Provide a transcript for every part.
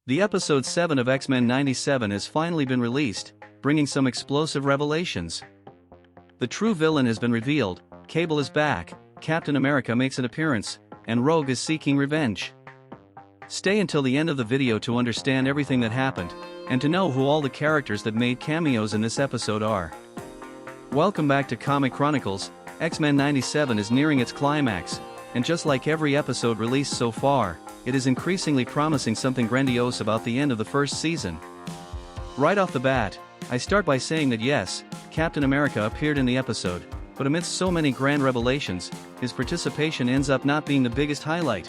The episode 7 of X-Men 97 has finally been released, bringing some explosive revelations. The true villain has been revealed, Cable is back, Captain America makes an appearance, and Rogue is seeking revenge. Stay until the end of the video to understand everything that happened, and to know who all the characters that made cameos in this episode are. Welcome back to Comic Chronicles. X-Men 97 is nearing its climax, and just like every episode released so far, it is increasingly promising something grandiose about the end of the first season. Right off the bat, I start by saying that yes, Captain America appeared in the episode, but amidst so many grand revelations, his participation ends up not being the biggest highlight.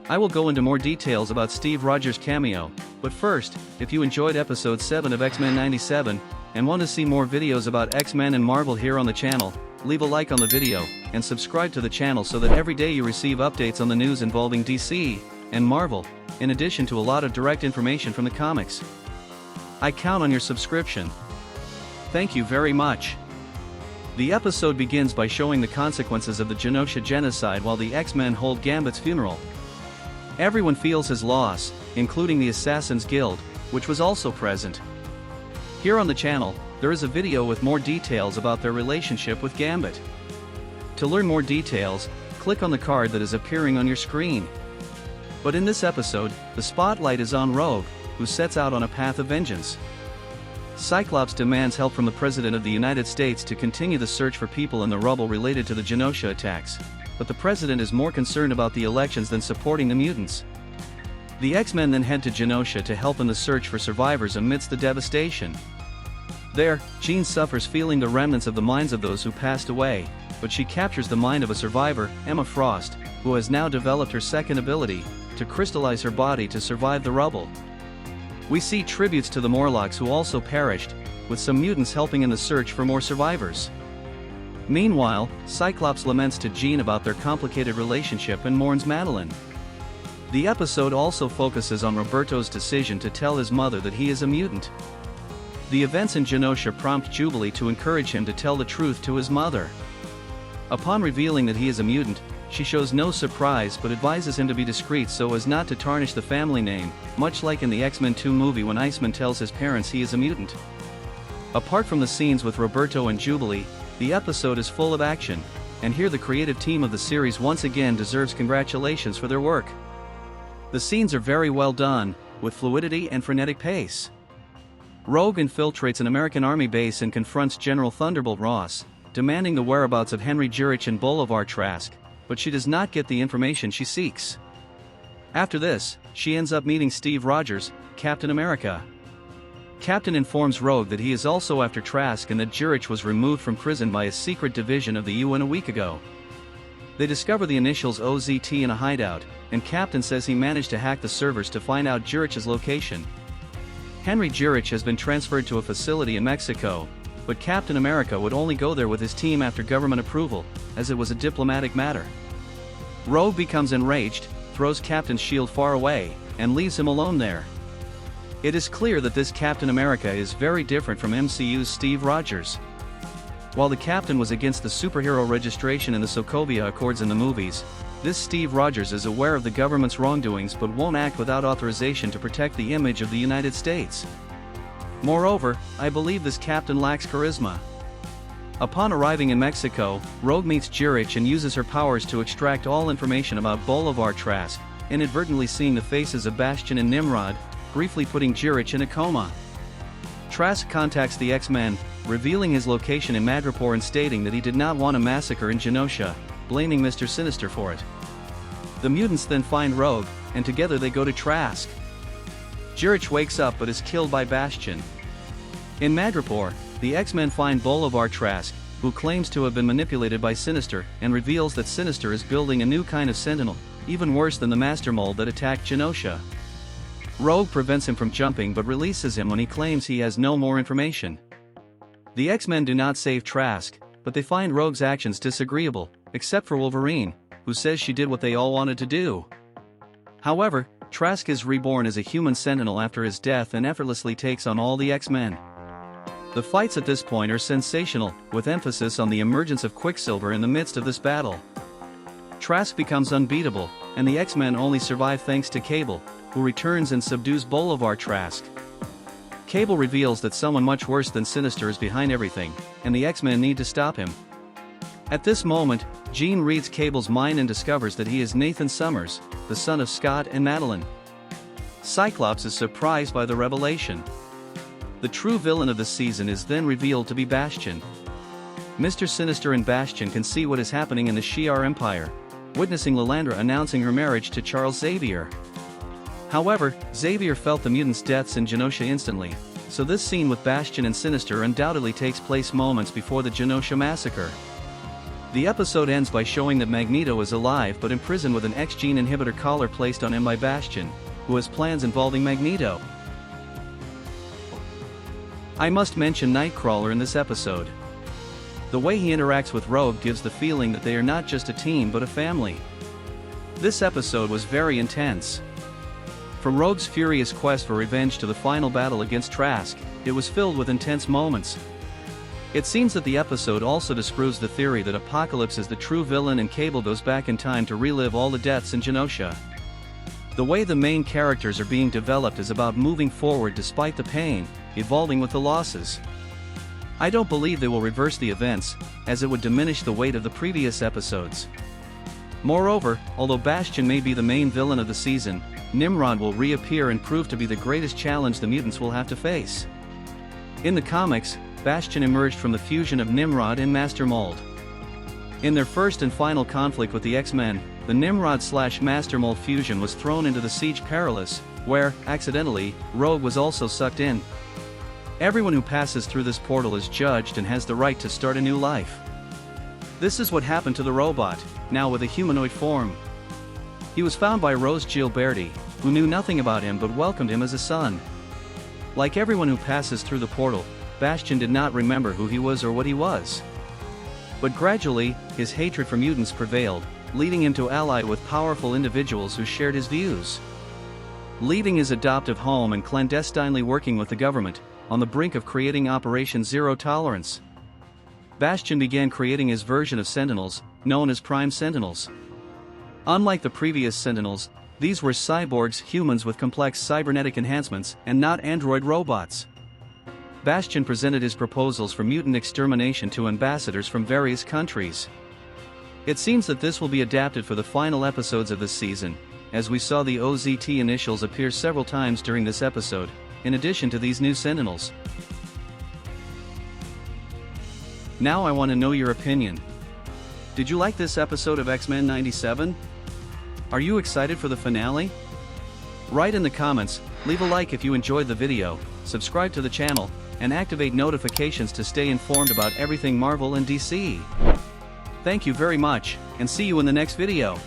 I will go into more details about Steve Rogers' cameo, but first, if you enjoyed episode 7 of X-Men 97, and want to see more videos about X-Men and Marvel here on the channel, leave a like on the video, and subscribe to the channel so that every day you receive updates on the news involving DC and Marvel, in addition to a lot of direct information from the comics. I count on your subscription. Thank you very much. The episode begins by showing the consequences of the Genosha genocide while the X-Men hold Gambit's funeral. Everyone feels his loss, including the Assassin's Guild, which was also present. Here on the channel, there is a video with more details about their relationship with Gambit. To learn more details, click on the card that is appearing on your screen. But in this episode, the spotlight is on Rogue, who sets out on a path of vengeance. Cyclops demands help from the President of the United States to continue the search for people in the rubble related to the Genosha attacks, but the President is more concerned about the elections than supporting the mutants. The X-Men then head to Genosha to help in the search for survivors amidst the devastation. There, Jean suffers feeling the remnants of the minds of those who passed away, but she captures the mind of a survivor, Emma Frost, who has now developed her second ability, to crystallize her body to survive the rubble. We see tributes to the Morlocks who also perished, with some mutants helping in the search for more survivors. Meanwhile, Cyclops laments to Jean about their complicated relationship and mourns Madeline. The episode also focuses on Roberto's decision to tell his mother that he is a mutant. The events in Genosha prompt Jubilee to encourage him to tell the truth to his mother. Upon revealing that he is a mutant, she shows no surprise but advises him to be discreet so as not to tarnish the family name, much like in the X-Men 2 movie when Iceman tells his parents he is a mutant. Apart from the scenes with Roberto and Jubilee, the episode is full of action, and here the creative team of the series once again deserves congratulations for their work. The scenes are very well done, with fluidity and frenetic pace. Rogue infiltrates an American Army base and confronts General Thunderbolt Ross, demanding the whereabouts of Henry Jurich and Bolivar Trask, but she does not get the information she seeks. After this, she ends up meeting Steve Rogers, Captain America. Captain informs Rogue that he is also after Trask and that Jurich was removed from prison by a secret division of the UN a week ago. They discover the initials OZT in a hideout, and Captain says he managed to hack the servers to find out Jurich's location. Henry Jurich has been transferred to a facility in Mexico, but Captain America would only go there with his team after government approval, as it was a diplomatic matter. Rogue becomes enraged, throws Captain's shield far away, and leaves him alone there. It is clear that this Captain America is very different from MCU's Steve Rogers. While the Captain was against the superhero registration in the Sokovia Accords in the movies, this Steve Rogers is aware of the government's wrongdoings but won't act without authorization to protect the image of the United States. Moreover, I believe this Captain lacks charisma. Upon arriving in Mexico, Rogue meets Jurich and uses her powers to extract all information about Bolivar Trask, inadvertently seeing the faces of Bastion and Nimrod, briefly putting Jurich in a coma. Trask contacts the X-Men, revealing his location in Madripoor and stating that he did not want a massacre in Genosha, blaming Mr. Sinister for it. The mutants then find Rogue, and together they go to Trask. Jurich wakes up but is killed by Bastion. In Madripoor, the X-Men find Bolivar Trask, who claims to have been manipulated by Sinister, and reveals that Sinister is building a new kind of Sentinel, even worse than the Master Mold that attacked Genosha. Rogue prevents him from jumping but releases him when he claims he has no more information. The X-Men do not save Trask, but they find Rogue's actions disagreeable, except for Wolverine, who says she did what they all wanted to do. However, Trask is reborn as a human Sentinel after his death and effortlessly takes on all the X-Men. The fights at this point are sensational, with emphasis on the emergence of Quicksilver in the midst of this battle. Trask becomes unbeatable, and the X-Men only survive thanks to Cable, who returns and subdues Bolivar Trask. Cable reveals that someone much worse than Sinister is behind everything, and the X-Men need to stop him. At this moment, Jean reads Cable's mind and discovers that he is Nathan Summers, the son of Scott and Madeline. Cyclops is surprised by the revelation. The true villain of the season is then revealed to be Bastion. Mr. Sinister and Bastion can see what is happening in the Shi'ar Empire, witnessing Lilandra announcing her marriage to Charles Xavier. However, Xavier felt the mutants' deaths in Genosha instantly, so this scene with Bastion and Sinister undoubtedly takes place moments before the Genosha massacre. The episode ends by showing that Magneto is alive but imprisoned with an X-gene inhibitor collar placed on him by Bastion, who has plans involving Magneto. I must mention Nightcrawler in this episode. The way he interacts with Rogue gives the feeling that they are not just a team but a family. This episode was very intense. From Rogue's furious quest for revenge to the final battle against Trask, it was filled with intense moments. It seems that the episode also disproves the theory that Apocalypse is the true villain and Cable goes back in time to relive all the deaths in Genosha. The way the main characters are being developed is about moving forward despite the pain, evolving with the losses. I don't believe they will reverse the events, as it would diminish the weight of the previous episodes. Moreover, although Bastion may be the main villain of the season, Nimrod will reappear and prove to be the greatest challenge the mutants will have to face. In the comics, Bastion emerged from the fusion of Nimrod and Master Mold. In their first and final conflict with the X-Men, the Nimrod/Master Mold fusion was thrown into the Siege Perilous, where, accidentally, Rogue was also sucked in. Everyone who passes through this portal is judged and has the right to start a new life. This is what happened to the robot, now with a humanoid form. He was found by Rose Gilberti, who knew nothing about him but welcomed him as a son. Like everyone who passes through the portal, Bastion did not remember who he was or what he was. But gradually, his hatred for mutants prevailed, leading him to ally with powerful individuals who shared his views. Leaving his adoptive home and clandestinely working with the government, on the brink of creating Operation Zero Tolerance, Bastion began creating his version of Sentinels, known as Prime Sentinels. Unlike the previous Sentinels, these were cyborgs, humans with complex cybernetic enhancements, and not android robots. Bastion presented his proposals for mutant extermination to ambassadors from various countries. It seems that this will be adapted for the final episodes of this season, as we saw the OZT initials appear several times during this episode, in addition to these new Sentinels. Now I want to know your opinion. Did you like this episode of X-Men 97? Are you excited for the finale? Write in the comments, leave a like if you enjoyed the video, subscribe to the channel, and activate notifications to stay informed about everything Marvel and DC. Thank you very much, and see you in the next video.